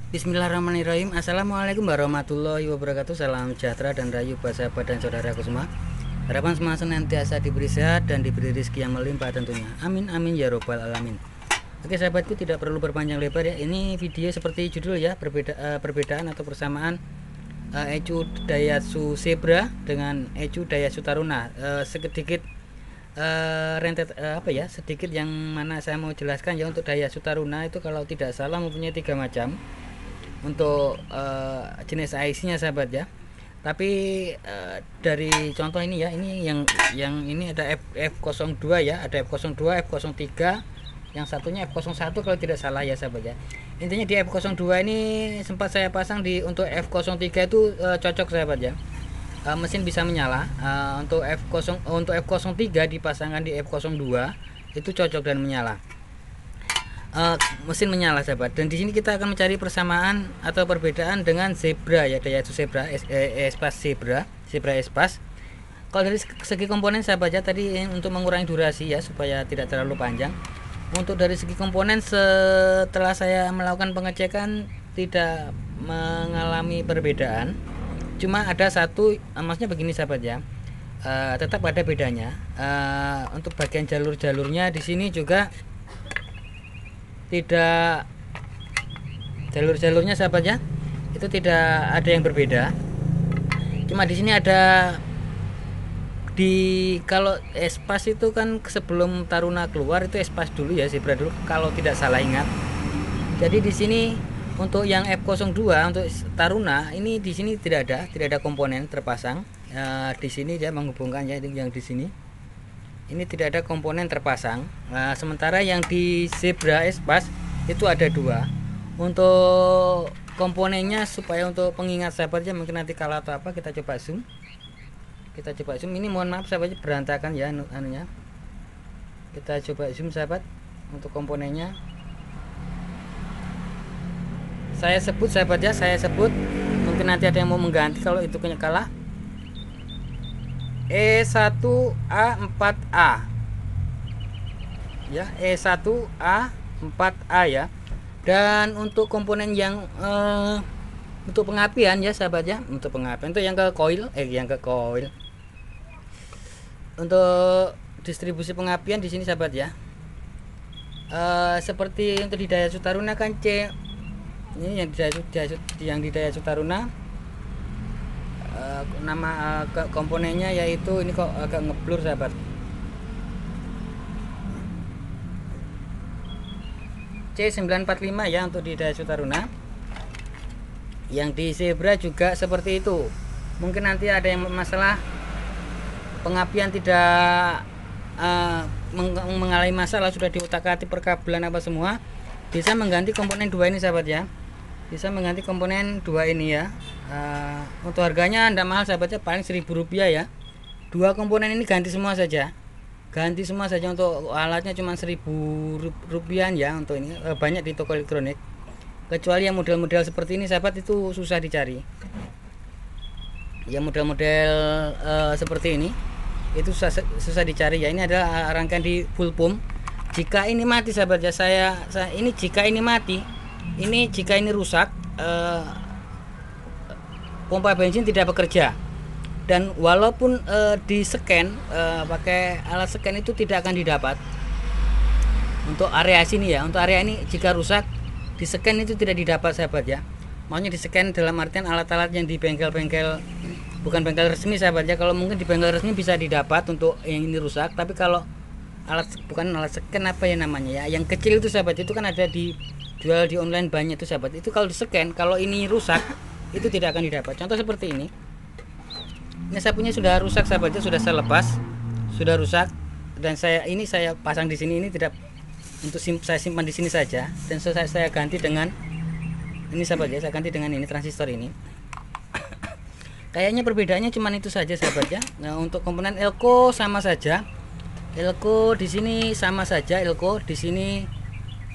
Bismillahirrahmanirrahim. Assalamualaikum warahmatullahi wabarakatuh. Salam sejahtera dan rayu buat sahabat dan saudaraku semua. Harapan semua senantiasa diberi sehat dan diberi rezeki yang melimpah tentunya. Amin amin ya robbal alamin. Oke sahabatku, tidak perlu berpanjang lebar ya. Ini video seperti judul ya, perbedaan atau persamaan Ecu Daihatsu Zebra dengan Ecu Daihatsu Taruna. Sedikit sedikit yang mana saya mau jelaskan ya. Untuk Daihatsu Taruna itu kalau tidak salah mempunyai 3 macam untuk jenis IC-nya sahabat ya. Tapi dari contoh ini ya, ini yang ini ada F02 ya, ada F02, F03, yang satunya F01 kalau tidak salah ya sahabat ya. Intinya di F02 ini sempat saya pasang untuk F03 itu cocok sahabat ya. Mesin bisa menyala. Untuk F03 dipasangkan di F02 itu cocok dan menyala. Mesin menyala sahabat. Dan di sini kita akan mencari persamaan atau perbedaan dengan Zebra ya, Daihatsu Zebra Zebra Espas. Kalau dari segi komponen sahabat ya, tadi untuk mengurangi durasi ya supaya tidak terlalu panjang. Untuk dari segi komponen setelah saya melakukan pengecekan tidak mengalami perbedaan. Cuma ada satu, maksudnya begini sahabat ya. Tetap ada bedanya. Untuk bagian jalur-jalurnya di sini juga tidak, jalur-jalurnya sahabat ya, itu tidak ada yang berbeda. Cuma di sini ada kalau Espas itu kan sebelum Taruna keluar itu Espas dulu ya, Zebra dulu kalau tidak salah ingat. Jadi di sini untuk yang F02 untuk Taruna ini di sini tidak ada komponen terpasang. Di sini dia menghubungkan ya, yang di sini ini tidak ada komponen terpasang. Sementara yang di Zebra Espas itu ada 2. Untuk komponennya supaya untuk pengingat sahabatnya mungkin nanti kalau atau apa kita coba zoom. Ini mohon maaf sahabat berantakan ya anunya. Kita coba zoom sahabat untuk komponennya. Saya sebut sahabat ya, mungkin nanti ada yang mau mengganti kalau itu punya kalah. E1A4A ya, E1A4A ya. Dan untuk komponen yang untuk pengapian ya sahabat ya, untuk pengapian itu yang ke coil, untuk distribusi pengapian di sini sahabat ya. Seperti untuk di Daihatsu Taruna kan C, ini yang di Daihatsu Taruna, nama komponennya yaitu ini, kok agak ngeblur sahabat, C945 ya untuk di Daihatsu Taruna. Yang di Zebra juga seperti itu. Mungkin nanti ada yang masalah pengapian tidak mengalami masalah, sudah diutak-atik perkabelan apa semua, bisa mengganti komponen 2 ini sahabat ya. Bisa mengganti komponen 2 ini ya. Untuk harganya tidak mahal sahabatnya, paling Rp1.000 ya. 2 komponen ini ganti semua saja. Untuk alatnya cuma Rp1.000 ya. Untuk ini banyak di toko elektronik. Kecuali yang model-model seperti ini sahabat itu susah dicari. Yang model-model seperti ini itu susah dicari ya. Ini adalah rangkaian di full pump. Jika ini mati sahabat ya, jika ini mati, jika ini rusak, pompa bensin tidak bekerja. Dan walaupun di scan pakai alat scan itu tidak akan didapat. Untuk area sini ya, untuk area ini jika rusak di scan itu tidak didapat sahabat ya. Maunya di scan dalam artian alat-alat yang di bengkel-bengkel, bukan bengkel resmi sahabat ya. Kalau mungkin di bengkel resmi bisa didapat untuk yang ini rusak, tapi kalau bukan alat scan apa ya namanya ya, yang kecil itu sahabat, itu kan ada dijual di online banyak itu sahabat. Itu kalau di scan, kalau ini rusak itu tidak akan didapat. Contoh seperti ini. Ini sapunya sudah rusak sahabat ya, sudah saya lepas, sudah rusak, dan saya pasang di sini, ini tidak untuk saya simpan di sini saja, dan saya ganti dengan ini sahabat ya, saya ganti dengan ini transistor ini. Kayaknya perbedaannya cuma itu saja sahabat ya. Nah, untuk komponen elko sama saja. Elko di sini sama saja, elko di sini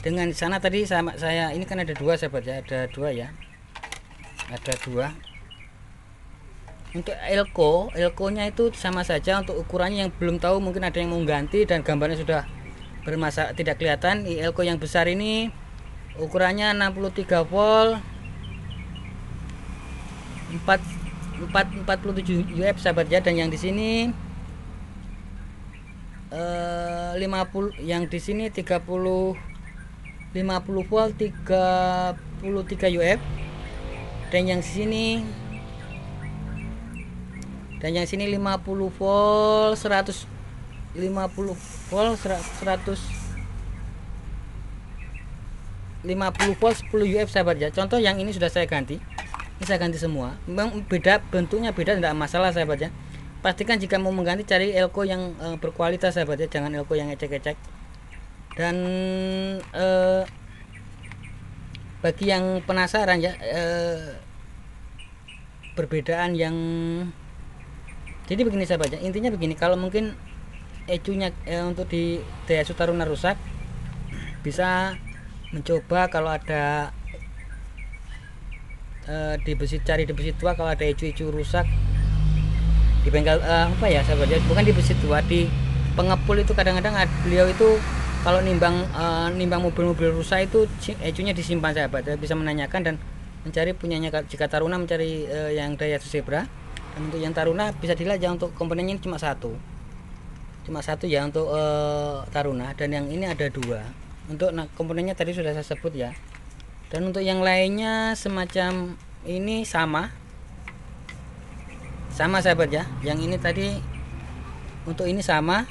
dengan di sana tadi sama saya. Ini kan ada 2 sahabat ya, ada 2 ya. Ada 2. Untuk elko-nya itu sama saja. Untuk ukurannya yang belum tahu mungkin ada yang mau ganti dan gambarnya sudah bermasalah, tidak kelihatan. Elko yang besar ini ukurannya 63 volt 47 UF sahabat ya. Dan yang di sini 50, yang di sini 50 volt 33 UF. Dan yang sini 50 volt 100, 50 volt 100, 50 volt 10 UF sahabat ya. Contoh yang ini sudah saya ganti. Ini saya ganti semua. Memang beda, bentuknya beda, tidak masalah sahabat ya. Pastikan jika mau mengganti cari elko yang berkualitas sahabat ya, jangan elko yang ecek-ecek. Dan bagi yang penasaran ya, perbedaan yang, jadi begini sahabat ya, intinya begini, kalau mungkin ecunya untuk di Daihatsu Taruna rusak, bisa mencoba kalau ada cari di besi tua, kalau ada ecu-ecu rusak di bengkel apa ya sahabat ya, bukan di besi tua, di pengepul itu kadang-kadang beliau itu kalau nimbang mobil-mobil rusak itu ecunya disimpan sahabat ya, bisa menanyakan dan mencari punyanya. Jika Taruna mencari yang Daihatsu Zebra, dan untuk yang Taruna bisa dilajah, untuk komponennya cuma satu ya untuk Taruna, dan yang ini ada dua. Untuk komponennya tadi sudah saya sebut ya. Dan untuk yang lainnya semacam ini sama sahabat ya. Yang ini tadi untuk ini sama,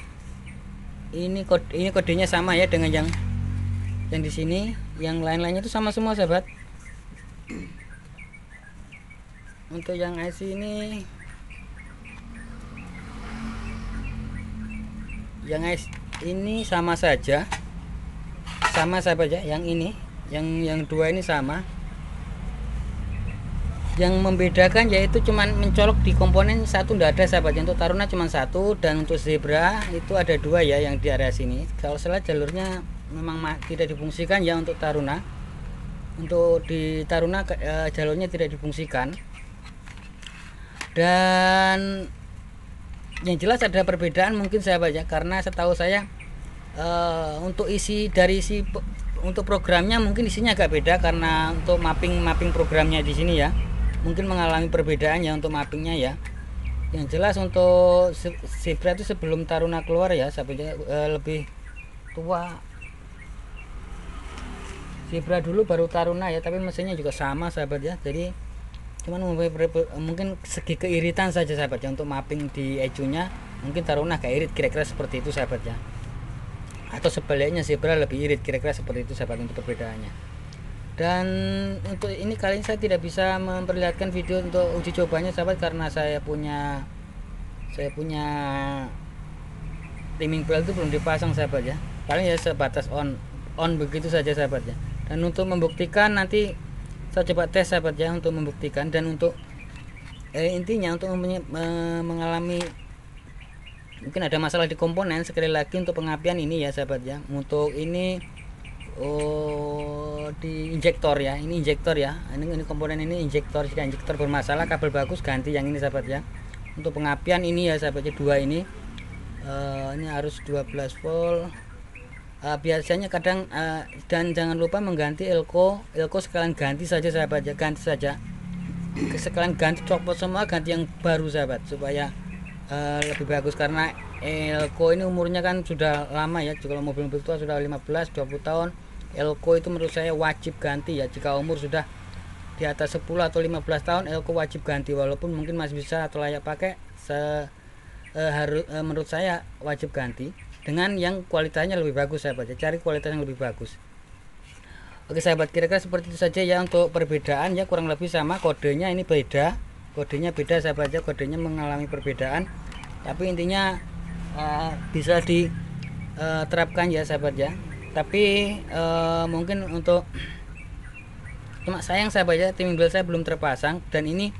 ini kodenya sama ya dengan yang di sini. Yang lain-lainnya itu sama semua sahabat. Untuk yang IC ini, yang IC ini sama saja, sama sahabat ya. Yang ini, yang dua ini sama. Yang membedakan yaitu cuman mencolok di komponen satu, tidak ada sahabat. Untuk Taruna cuma satu, dan untuk Zebra itu ada dua ya yang di area sini. Kalau salah jalurnya memang tidak difungsikan ya untuk Taruna. Untuk di Taruna jalurnya tidak difungsikan. Dan yang jelas ada perbedaan mungkin sahabat ya, karena setahu saya untuk untuk programnya mungkin isinya agak beda, karena untuk mapping programnya di sini ya mungkin mengalami perbedaan ya untuk mappingnya ya. Yang jelas untuk Zebra itu sebelum Taruna keluar ya sahabat ya, lebih tua Zebra dulu baru Taruna ya, tapi mesinnya juga sama sahabat ya. Jadi cuman mungkin segi keiritan saja sahabat ya, untuk mapping di ecunya mungkin Taruna agak irit, kira-kira seperti itu sahabat ya. Atau sebaliknya Zebra lebih irit, kira-kira seperti itu sahabat untuk perbedaannya. Dan untuk ini kali ini saya tidak bisa memperlihatkan video untuk uji cobanya sahabat, karena saya punya timing belt itu belum dipasang sahabat ya. Paling ya sebatas on begitu saja sahabat ya. Dan untuk membuktikan nanti saya coba tes sahabat ya, untuk membuktikan. Dan untuk intinya untuk mengalami mungkin ada masalah di komponen, sekali lagi untuk pengapian ini ya sahabat ya. Untuk ini di injektor ya, ini injektor ya, ini komponen ini injektor. Jika injektor bermasalah, kabel bagus, ganti yang ini sahabat ya. Untuk pengapian ini ya sahabat ya, dua ini harus 12 volt biasanya kadang. Dan jangan lupa mengganti elko sekalian ganti saja sahabat ya, ganti saja sekalian, ganti copot semua, ganti yang baru sahabat, supaya lebih bagus. Karena elko ini umurnya kan sudah lama ya, kalau mobil-mobil tua sudah 15-20 tahun. Elko itu menurut saya wajib ganti ya. Jika umur sudah di atas 10 atau 15 tahun, elko wajib ganti. Walaupun mungkin masih bisa atau layak pakai, menurut saya wajib ganti dengan yang kualitasnya lebih bagus sahabat ya. Cari kualitas yang lebih bagus. Oke sahabat, kira-kira seperti itu saja ya untuk perbedaan ya, kurang lebih sama. Kodenya ini beda, kodenya beda sahabat ya, kodenya mengalami perbedaan, tapi intinya bisa diterapkan ya sahabat ya. Tapi mungkin untuk cuma sayang sahabat ya, timing belt saya belum terpasang. Dan ini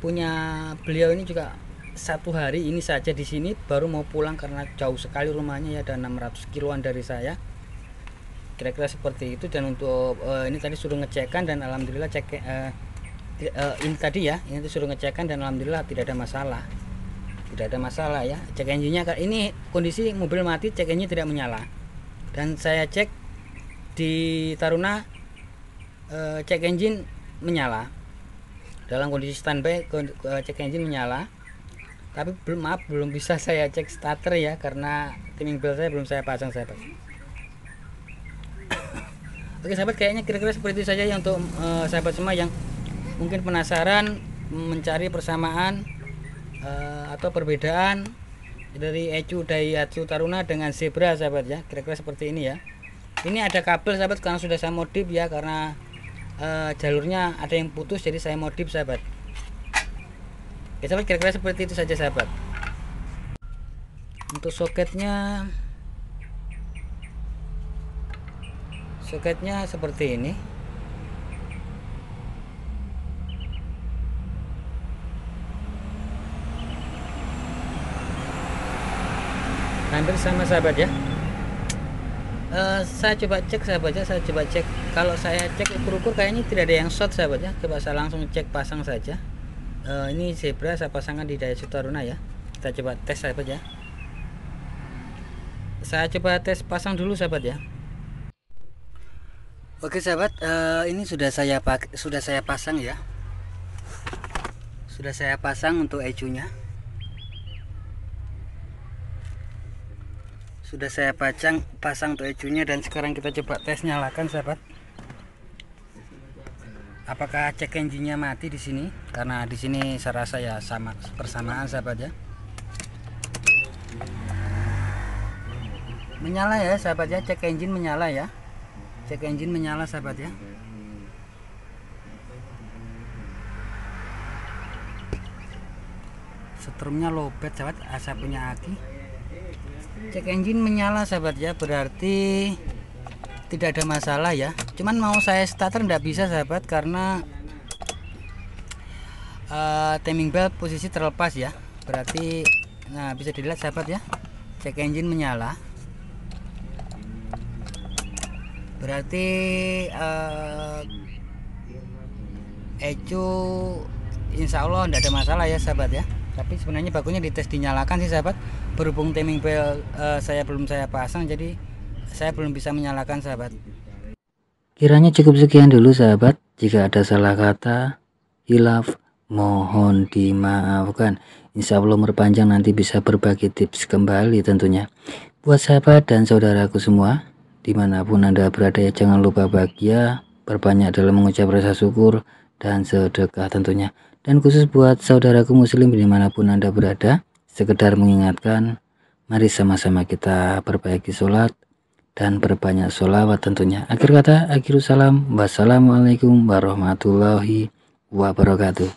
punya beliau ini juga satu hari ini saja di sini, baru mau pulang karena jauh sekali rumahnya ya, ada 600 kiloan dari saya, kira-kira seperti itu. Dan untuk ini tadi suruh ngecekan, dan alhamdulillah ini tadi ya, ini suruh ngecekan, dan alhamdulillah tidak ada masalah ya. Cek engine-nya, ini kondisi mobil mati, cek engine tidak menyala. Dan saya cek di Taruna, cek engine menyala. dalam kondisi standby, cek engine menyala. Tapi belum bisa saya cek starter ya, karena timing belt saya belum saya pasang sahabat. Oke sahabat, kayaknya kira-kira seperti itu saja ya untuk sahabat semua yang mungkin penasaran mencari persamaan atau perbedaan dari ECU Daihatsu Taruna dengan Zebra sahabat ya. Kira-kira seperti ini ya. Ini ada kabel sahabat, karena sudah saya modif ya, karena jalurnya ada yang putus, jadi saya modif sahabat. Oke sahabat, kira-kira seperti itu saja sahabat. Untuk soketnya seperti ini. Hampir sama sahabat ya. Saya coba cek sahabat ya, kalau saya cek ukur-ukur kayaknya tidak ada yang short sahabat ya. Coba saya langsung cek pasang saja. Ini Zebra saya pasangkan di Daihatsu Taruna ya. Kita coba tes sahabat ya. Saya coba tes pasang dulu sahabat ya. Oke sahabat, ini sudah saya pasang ya. Sudah saya pasang untuk ECU-nya. Sudah saya pasang untuk ECU-nya, dan sekarang kita coba tes nyalakan sahabat. Apakah cek engine-nya mati di sini? Karena di sini saya rasa ya sama persamaan sahabat ya. Menyala ya sahabat ya, cek engine menyala ya. Cek engine menyala sahabat ya. Setrumnya lowbat sahabat, asap punya aki. Cek engine menyala sahabat ya, berarti tidak ada masalah ya. Cuman mau saya starter tidak bisa sahabat, karena timing belt posisi terlepas ya. Berarti nah bisa dilihat sahabat ya, cek engine menyala, berarti ECU insya Allah tidak ada masalah ya sahabat ya. Tapi sebenarnya bagusnya dites dinyalakan sih sahabat. Berhubung timing belt belum saya pasang, jadi saya belum bisa menyalakan sahabat. Kiranya cukup sekian dulu sahabat. Jika ada salah kata, hilaf, mohon dimaafkan. Insya Allah berpanjang nanti bisa berbagi tips kembali tentunya. Buat sahabat dan saudaraku semua, dimanapun Anda berada ya, jangan lupa bahagia, berbanyak dalam mengucap rasa syukur dan sedekah tentunya. Dan khusus buat saudaraku muslim dimanapun Anda berada, sekedar mengingatkan, mari sama-sama kita perbaiki sholat dan berbanyak sholawat tentunya. Akhir kata, akhirus salam, wassalamualaikum warahmatullahi wabarakatuh.